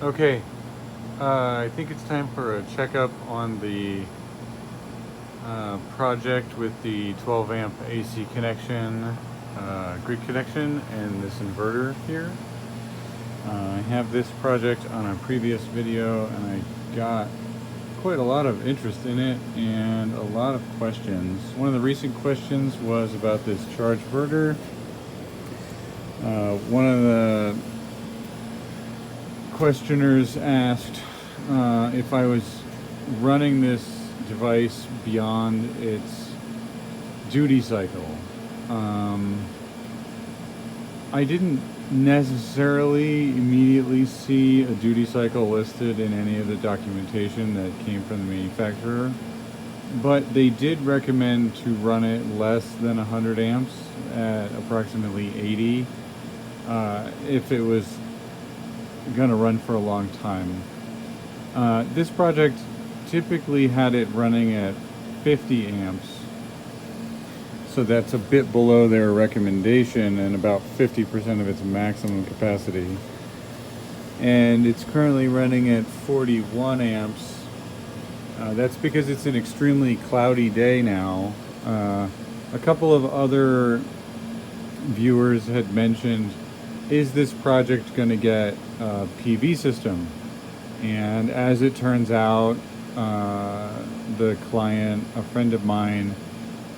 Okay, I think it's time for a checkup on the project with the 12 amp AC connection, grid connection, and this inverter here. I have this project on a previous video and I got quite a lot of interest in it and a lot of questions. One of the recent questions was about this charge inverter. One of the questioners asked if I was running this device beyond its duty cycle. I didn't necessarily immediately see a duty cycle listed in any of the documentation that came from the manufacturer, but they did recommend to run it less than 100 amps at approximately 80 if it was going to run for a long time. This project typically had it running at 50 amps, so that's a bit below their recommendation and about 50% of its maximum capacity. And it's currently running at 41 amps. That's because it's an extremely cloudy day now. A couple of other viewers had mentioned, is this project going to get a PV system? And as it turns out, the client, a friend of mine,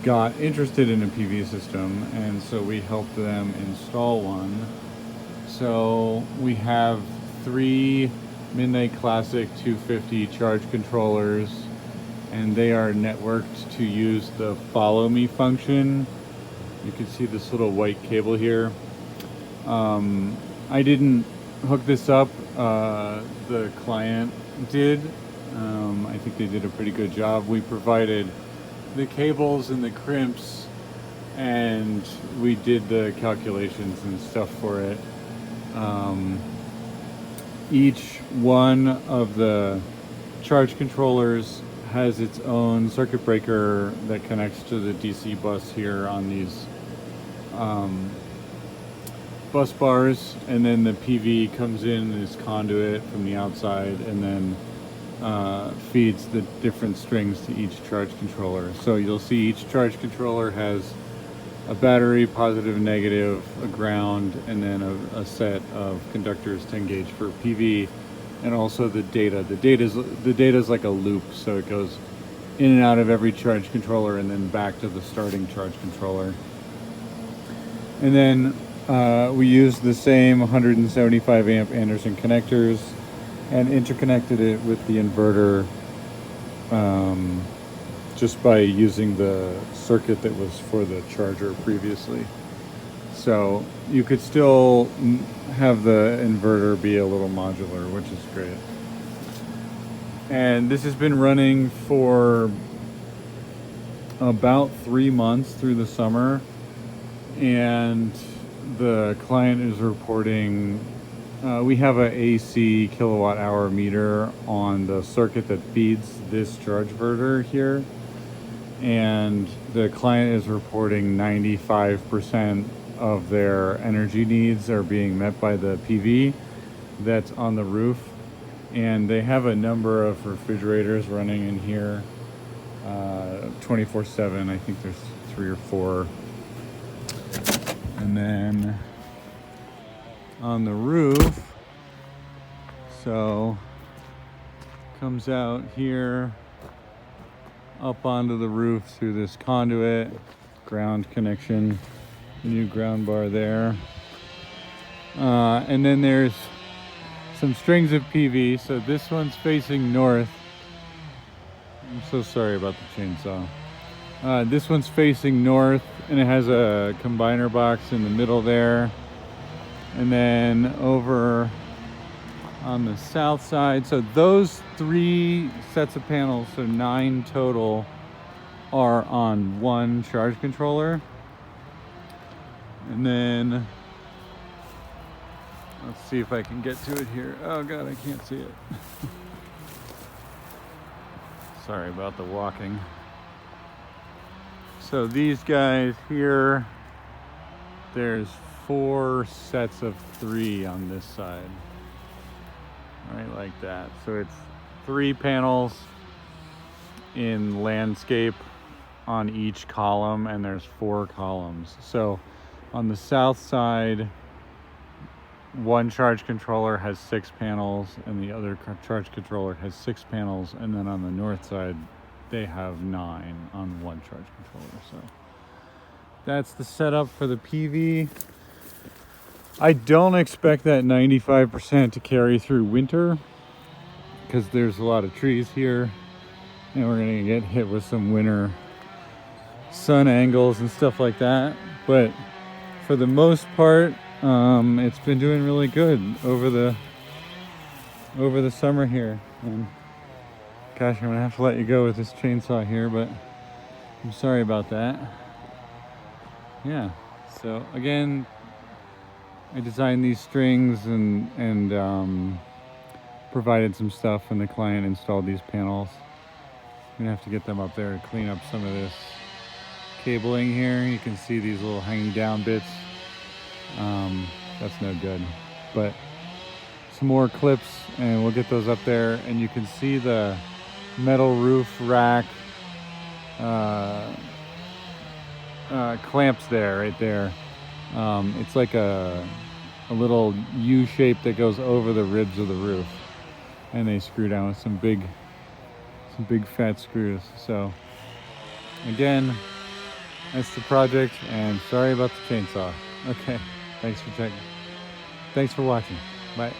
got interested in a PV system, and so we helped them install one. So we have 3 Midnight Classic 250 charge controllers, and they are networked to use the follow me function. You can see this little white cable here. I didn't hook this up, the client did. I think they did a pretty good job. We provided the cables and the crimps, and we did the calculations and stuff for it. Each one of the charge controllers has its own circuit breaker that connects to the DC bus here on these bus bars, and then the PV comes in as conduit from the outside and then feeds the different strings to each charge controller. So you'll see each charge controller has a battery, positive and negative, a ground, and then a set of conductors, 10 gauge for PV, and also the data. The data is like a loop, so it goes in and out of every charge controller and then back to the starting charge controller. And then we used the same 175 amp Anderson connectors and interconnected it with the inverter just by using the circuit that was for the charger previously. So you could still have the inverter be a little modular, which is great. And this has been running for about 3 months through the summer, and the client is reporting we have a AC kilowatt hour meter on the circuit that feeds this charge inverter here, and the client is reporting 95% of their energy needs are being met by the PV that's on the roof. And they have a number of refrigerators running in here 24/7. I think there's 3 or 4. And then on the roof, so comes out here up onto the roof through this conduit, ground connection, new ground bar there, and then there's some strings of PV. So this one's facing north. I'm so sorry about the chainsaw. This one's facing north, and it has a combiner box in the middle there. And then over on the south side, so those 3 sets of panels, so 9 total, are on one charge controller. And then let's see if I can get to it here. Oh god, I can't see it. Sorry about the walking. So these guys here, there's 4 sets of 3 on this side. like that. So it's 3 panels in landscape on each column, and there's 4 columns. So on the south side, one charge controller has 6 panels and the other charge controller has 6 panels, and then on the north side they have 9 on one charge controller. So that's the setup for the PV. I don't expect that 95% to carry through winter because there's a lot of trees here, and we're gonna get hit with some winter sun angles and stuff like that. But for the most part, it's been doing really good over the summer here. And gosh, I'm gonna have to let you go with this chainsaw here, but I'm sorry about that. Yeah, so again, I designed these strings and provided some stuff, and the client installed these panels. I'm gonna have to get them up there and clean up some of this cabling here. You can see these little hanging down bits. That's no good, but some more clips and we'll get those up there, and you can see the metal roof rack clamps there, right there. It's like a little U shape that goes over the ribs of the roof, and they screw down with some big fat screws. So again, that's the project, and sorry about the chainsaw. Okay, thanks for watching. Bye.